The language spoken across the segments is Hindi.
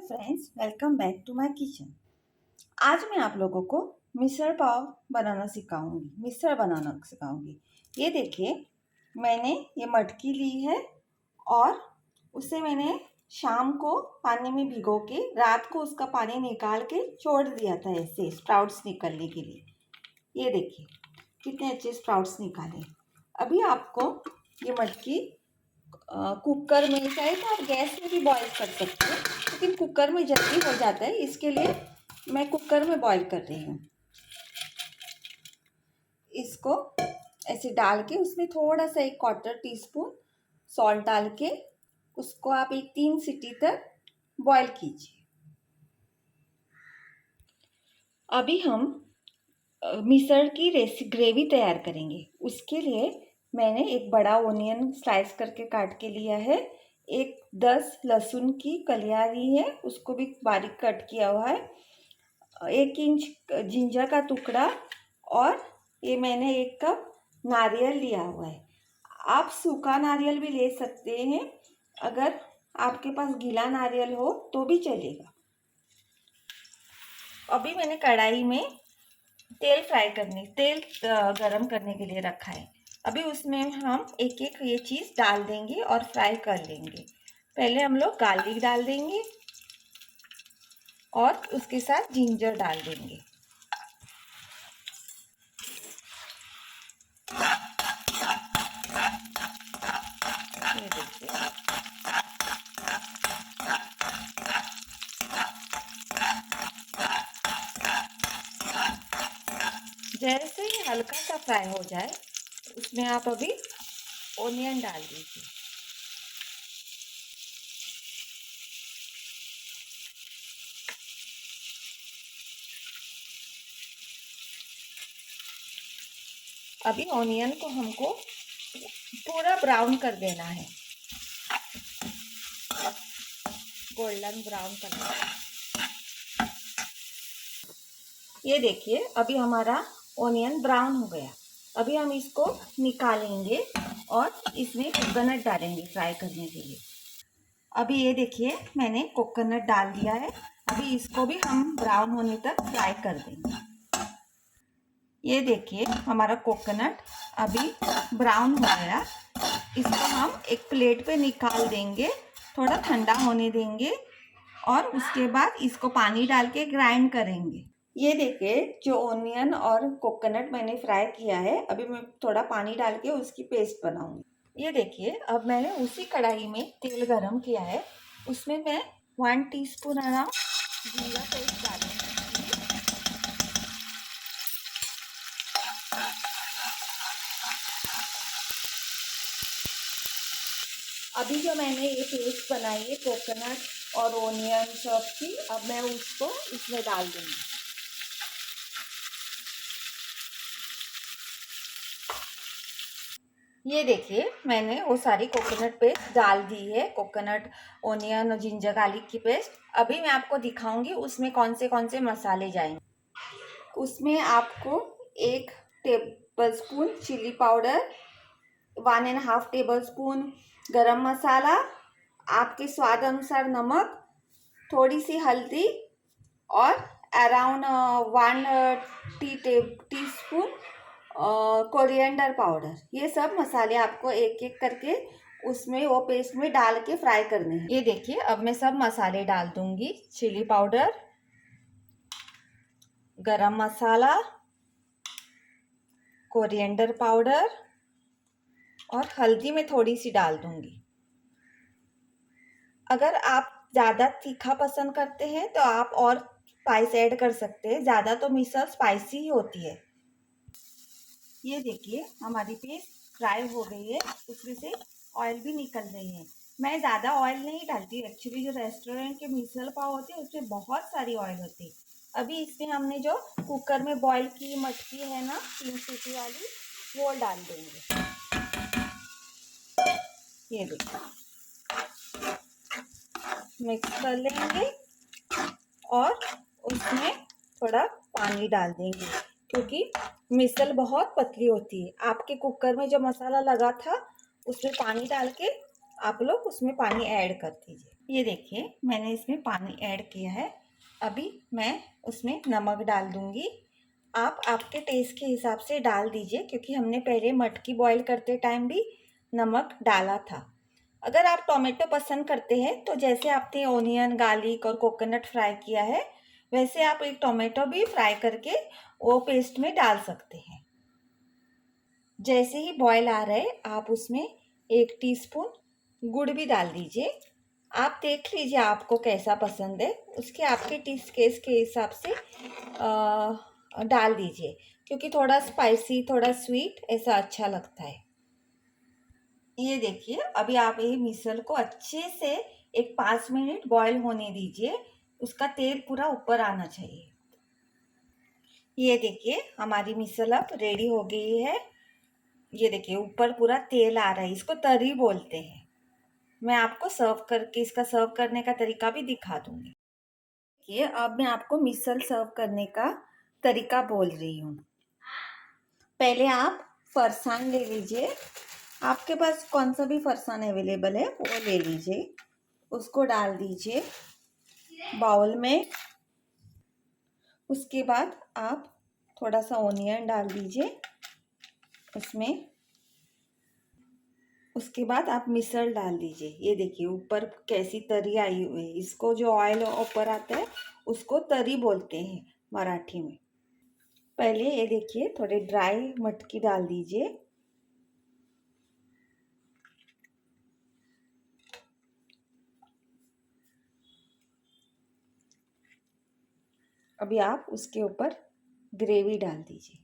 Friends, welcome back to my kitchen. आज मैं आप लोगों को मिसल पाव बनाना सिखाऊंगी। ये देखिए, मैंने ये मटकी ली है और उसे मैंने शाम को पानी में भिगो के रात को उसका पानी निकाल के छोड़ दिया था ऐसे स्प्राउट्स निकलने के लिए। ये देखिए कितने अच्छे स्प्राउट्स निकाले। अभी आपको ये मटकी कुकर में, चाहे तो आप गैस में भी बॉईल कर सकते हैं, लेकिन कुकर में जल्दी हो जाता है, इसके लिए मैं कुकर में बॉईल कर रही हूँ। इसको ऐसे डाल के उसमें थोड़ा सा 1/4 टीस्पून सॉल्ट डाल के उसको आप 3 सीटी तक बॉईल कीजिए। अभी हम मिसळ की ग्रेवी तैयार करेंगे। उसके लिए मैंने एक बड़ा ओनियन स्लाइस करके काट के लिया है, 10 लहसुन की कलियां ली है, उसको भी बारीक कट किया हुआ है, 1 इंच जिंजर का टुकड़ा, और ये मैंने 1 कप नारियल लिया हुआ है। आप सूखा नारियल भी ले सकते हैं, अगर आपके पास गीला नारियल हो तो भी चलेगा। अभी मैंने कढ़ाई में तेल गरम करने के लिए रखा है। अभी उसमें हम एक एक ये चीज़ डाल देंगे और फ्राई कर लेंगे। पहले हम लोग गार्लिक डाल देंगे और उसके साथ जिंजर डाल देंगे। ये देखिए, जैसे ही हल्का सा फ्राई हो जाए उसमें आप अभी ओनियन डाल दीजिए। अभी ऑनियन को हमको पूरा ब्राउन कर देना है, गोल्डन ब्राउन करना है। ये देखिए, अभी हमारा ऑनियन ब्राउन हो गया। अभी हम इसको निकालेंगे और इसमें कोकोनट डालेंगे फ्राई करने के लिए। अभी ये देखिए, मैंने कोकोनट डाल दिया है। अभी इसको भी हम ब्राउन होने तक फ्राई कर देंगे। ये देखिए, हमारा कोकोनट अभी ब्राउन हो गया। इसको हम एक प्लेट पे निकाल देंगे, थोड़ा ठंडा होने देंगे और उसके बाद इसको पानी डाल के ग्राइंड करेंगे। ये देखिए, जो ओनियन और कोकोनट मैंने फ्राई किया है, अभी मैं थोड़ा पानी डाल के उसकी पेस्ट बनाऊंगी। ये देखिए, अब मैंने उसी कढ़ाई में तेल गरम किया है, उसमें मैं 1 टीस्पून अराउंड जीरा पेस्ट डालूंगी। अभी जो मैंने ये पेस्ट बनाई है कोकोनट और ओनियन सब की, अब मैं उसको इसमें डाल दूंगी। ये देखिए, मैंने वो सारी कोकोनट पेस्ट डाल दी है, कोकोनट, ओनियन और जिंजर गार्लिक की पेस्ट। अभी मैं आपको दिखाऊंगी उसमें कौन से मसाले जाएंगे। उसमें आपको 1 टेबलस्पून चिली पाउडर, 1.5 टेबलस्पून गरम मसाला, आपके स्वाद अनुसार नमक, थोड़ी सी हल्दी और अराउंड 1 टीस्पून कोरिएंडर पाउडर। ये सब मसाले आपको एक एक करके उसमें वो पेस्ट में डाल के फ्राई करने हैं। ये देखिए, अब मैं सब मसाले डाल दूंगी। चिली पाउडर, गरम मसाला, कोरिएंडर पाउडर और हल्दी में थोड़ी सी डाल दूंगी। अगर आप ज़्यादा तीखा पसंद करते हैं तो आप और स्पाइस ऐड कर सकते हैं, ज़्यादा तो मिसल स्पाइसी ही होती है। ये देखिए, हमारी पेस्ट फ्राई हो गई है, उसमें से ऑयल भी निकल रही है। मैं ज़्यादा ऑयल नहीं डालती, एक्चुअली जो रेस्टोरेंट के मिसल पाव होते हैं उसमें बहुत सारी ऑयल होती है। अभी इसमें हमने जो कुकर में बॉईल की मटकी है ना, 3 सीटी वाली, वो डाल देंगे। ये देखिए, मिक्स कर लेंगे और उसमें थोड़ा पानी डाल देंगे, क्योंकि मिसल बहुत पतली होती है। आपके कुकर में जो मसाला लगा था उसमें पानी डाल के आप लोग उसमें पानी ऐड कर दीजिए। ये देखिए मैंने इसमें पानी ऐड किया है। अभी मैं उसमें नमक डाल दूंगी। आप आपके टेस्ट के हिसाब से डाल दीजिए, क्योंकि हमने पहले मटकी बॉईल करते टाइम भी नमक डाला था। अगर आप टोमेटो पसंद करते हैं तो जैसे आपने ओनियन, गार्लिक और कोकोनट फ्राई किया है, वैसे आप एक टोमेटो भी फ्राई करके वो पेस्ट में डाल सकते हैं। जैसे ही बॉयल आ रहा है आप उसमें 1 टीस्पून गुड़ भी डाल दीजिए। आप देख लीजिए आपको कैसा पसंद है, उसके आपके टेस्ट के हिसाब से डाल दीजिए, क्योंकि थोड़ा स्पाइसी थोड़ा स्वीट ऐसा अच्छा लगता है। ये देखिए अभी आप ये मिसल को अच्छे से एक 5 मिनट बॉयल होने दीजिए। उसका तेल पूरा ऊपर आना चाहिए। ये देखिए हमारी मिसल अब रेडी हो गई है। ये देखिए ऊपर पूरा तेल आ रहा है, इसको तरी बोलते हैं। मैं आपको सर्व करके इसका सर्व करने का तरीका भी दिखा दूंगी। देखिए अब मैं आपको मिसल सर्व करने का तरीका बोल रही हूँ। पहले आप फरसान ले लीजिए। आपके पास कौन सा भी फरसान अवेलेबल है वो ले लीजिए। उसको डाल दीजिए बाउल में। उसके बाद आप थोड़ा सा ओनियन डाल दीजिए उसमें। उसके बाद आप मिसल डाल दीजिए। ये देखिए ऊपर कैसी तरी आई हुई है। इसको जो ऑयल ऊपर आता है उसको तरी बोलते हैं मराठी में। पहले ये देखिए थोड़े ड्राई मटकी डाल दीजिए। अभी आप उसके ऊपर ग्रेवी डाल दीजिए।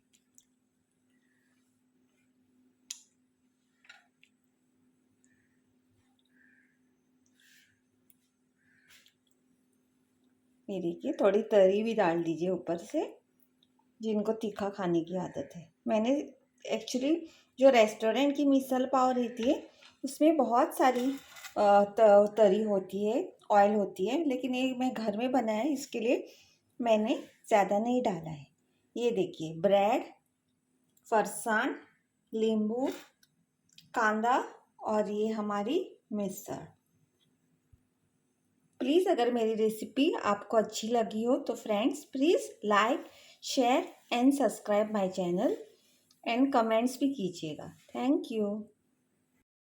ये देखिए थोड़ी तरी भी डाल दीजिए ऊपर से, जिनको तीखा खाने की आदत है। मैंने एक्चुअली जो रेस्टोरेंट की मिसल पाव रहती है उसमें बहुत सारी तरी होती है, ऑयल होती है, लेकिन ये मैं घर में बनाया है इसके लिए मैंने ज़्यादा नहीं डाला है। ये देखिए ब्रेड, फरसान, नींबू, कांदा और ये हमारी मिसल। प्लीज़ अगर मेरी रेसिपी आपको अच्छी लगी हो तो friends please like, share and subscribe my channel and comments भी कीजिएगा। Thank you.